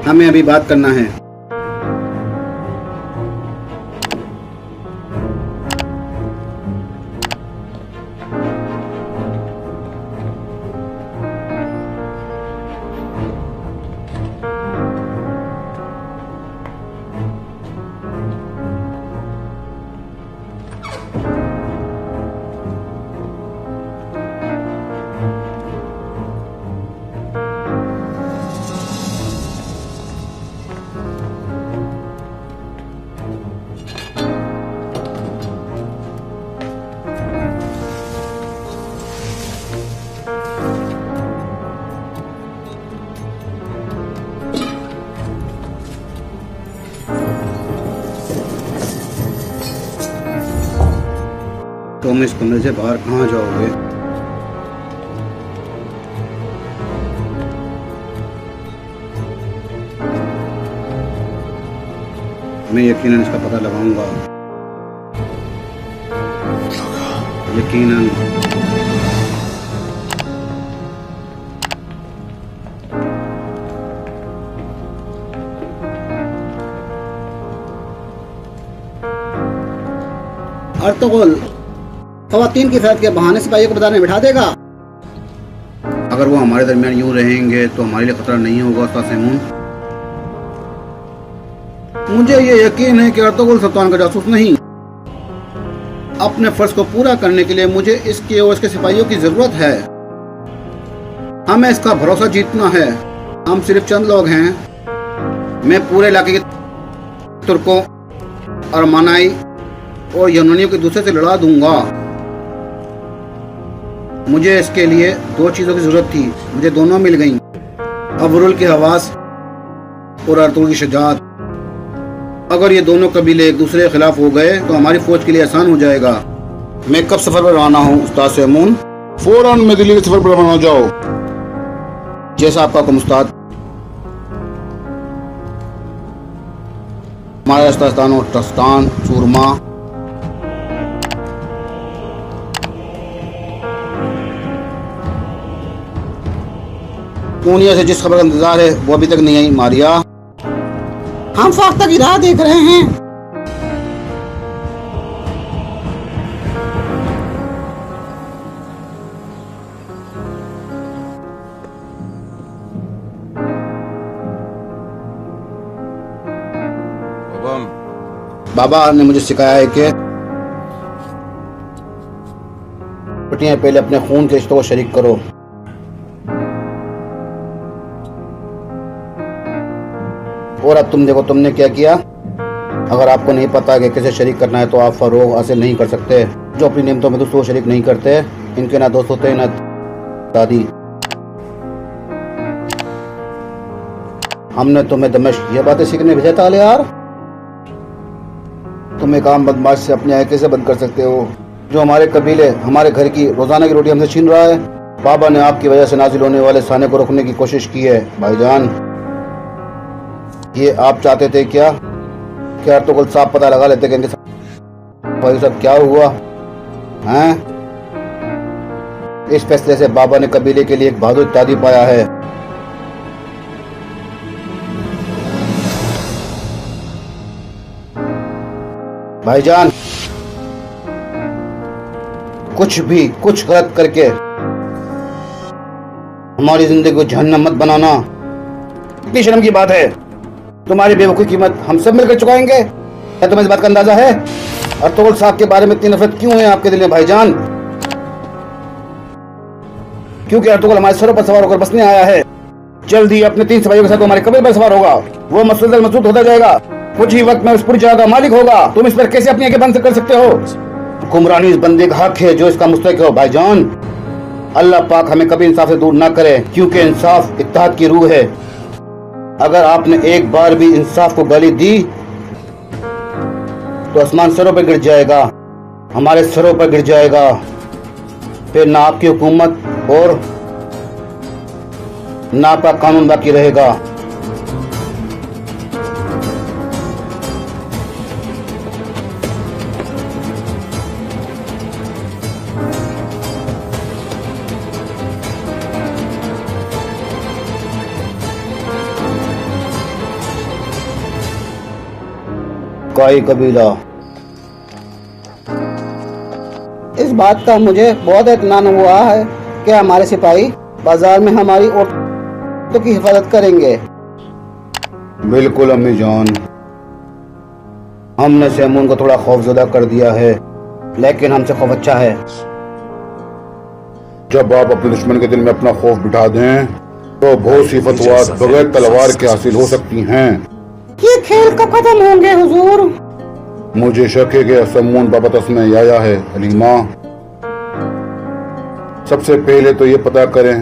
हमें अभी बात करना है। तुम इस कमरे से बाहर कहाँ जाओगे? मैं यकीनन इसका पता लगाऊंगा, यकीनन। अर्तुगरुल ख़वातीन की फ़ैद के बहाने सिपाहियों को बताने बिठा देगा। अगर वो हमारे दरमियान यूं रहेंगे तो हमारे लिए खतरा नहीं होगा उस्ताद सेमून। मुझे ये यकीन है कि अर्तुगरुल सुल्तान का जासूस नहीं। अपने फर्ज को पूरा करने के लिए मुझे इसके और इसके सिपाहियों की जरूरत है। हमें इसका भरोसा जीतना है। हम सिर्फ चंद लोग हैं। मैं पूरे इलाके के तुर्कों और मनाई और यूनानियों के दूसरे से लड़ा दूंगा। मुझे इसके लिए दो चीज़ों की ज़रूरत थी, मुझे दोनों मिल गईं। अबरुल की हवास और अर्तुगरुल की शजाअत। अगर ये दोनों कबीले एक दूसरे के खिलाफ हो गए तो हमारी फौज के लिए आसान हो जाएगा। मैं कब सफ़र पर रवाना हूँ उस्ताद सेमून? फौरन में दिल्ली के सफर पर रवाना हो जाओ। जैसा आपका हुक्म उस्ताद। हमारा राजस्थान और टस्तान सूरमा पूनिया से जिस खबर का इंतजार है वो अभी तक नहीं आई। मारिया, हम फाख्ता की राह देख रहे हैं। बाबा ने मुझे सिखाया है कि बेटियां पहले अपने खून के रिश्तों को शरीक करो। और अब तुम देखो तुमने क्या किया। अगर आपको नहीं पता कि कैसे शरीक करना है तो आप फरोग हासिल नहीं कर सकते। जो अपनी नियमतों में दोस्तों को शरीक नहीं करते, इनके ना दोस्त होते ना दादी। हमने तुम्हें दमिश्क ये बातें सीखने भेजा था यार। तुम एक आम बदमाश से अपनी आय कैसे बंद कर सकते हो जो हमारे कबीले हमारे घर की रोजाना की रोटी हमसे छीन रहा है? बाबा ने आपकी वजह से नाजिल होने वाले साने को रोकने की कोशिश की है भाईजान। ये आप चाहते थे क्या अर्तुगरुल साहब पता लगा लेते कि इनके भाई साहब क्या हुआ हैं? इस फैसले से बाबा ने कबीले के लिए एक बहादुर इत्यादी पाया है। भाईजान, कुछ गलत करके हमारी जिंदगी को जहन्नम मत बनाना। कितनी शर्म की बात है। तुम्हारी बेवकूफ़ी की कीमत हम सब मिलकर चुकाएंगे। क्या तुम्हें इस बात का अंदाजा है? अर्तुगरुल साहब के बारे में इतनी नफरत क्यों है आपके दिल में भाईजान? क्योंकि अर्तुगरुल हमारे सरों पर सवार होकर बसने आया है। जल्द ही अपने 3 सिपाहियों के साथ हमारे कबीले पर सवार होगा। वो मसलसल मजबूत होता जाएगा। कुछ ही वक्त में उस पूरी जगह का मालिक होगा। तुम इस पर कैसे अपनी आंखें बंद कर सकते हो? हुक्मरानी इस बंदे का हक है जो इसका मुस्तहिक हो भाईजान। अल्लाह पाक हमें कभी इंसाफ से दूर ना करे, क्योंकि इंसाफ इत्तेहाद की रूह है। अगर आपने एक बार भी इंसाफ को गाली दी तो आसमान सरों पर गिर जाएगा, हमारे सरों पर गिर जाएगा। फिर ना आपकी हुकूमत और ना आपका कानून बाकी रहेगा। काई कबीला। इस बात का मुझे बहुत इत्मीनान हुआ है कि हमारे सिपाही बाजार में हमारी औरतों की हिफाजत करेंगे। बिल्कुल अम्मी जान, हमने सैमून को थोड़ा खौफजदा कर दिया है, लेकिन हमसे खौफ अच्छा है। जब आप अपने दुश्मन के दिल में अपना खौफ बिठा दें तो बहुत सी फतवात बगैर तलवार के हासिल हो सकती हैं। ये खेल कब खत्म होंगे हुजूर? मुझे शक है कि समून बाबत में आया है। हलीमा, सबसे पहले तो ये पता करें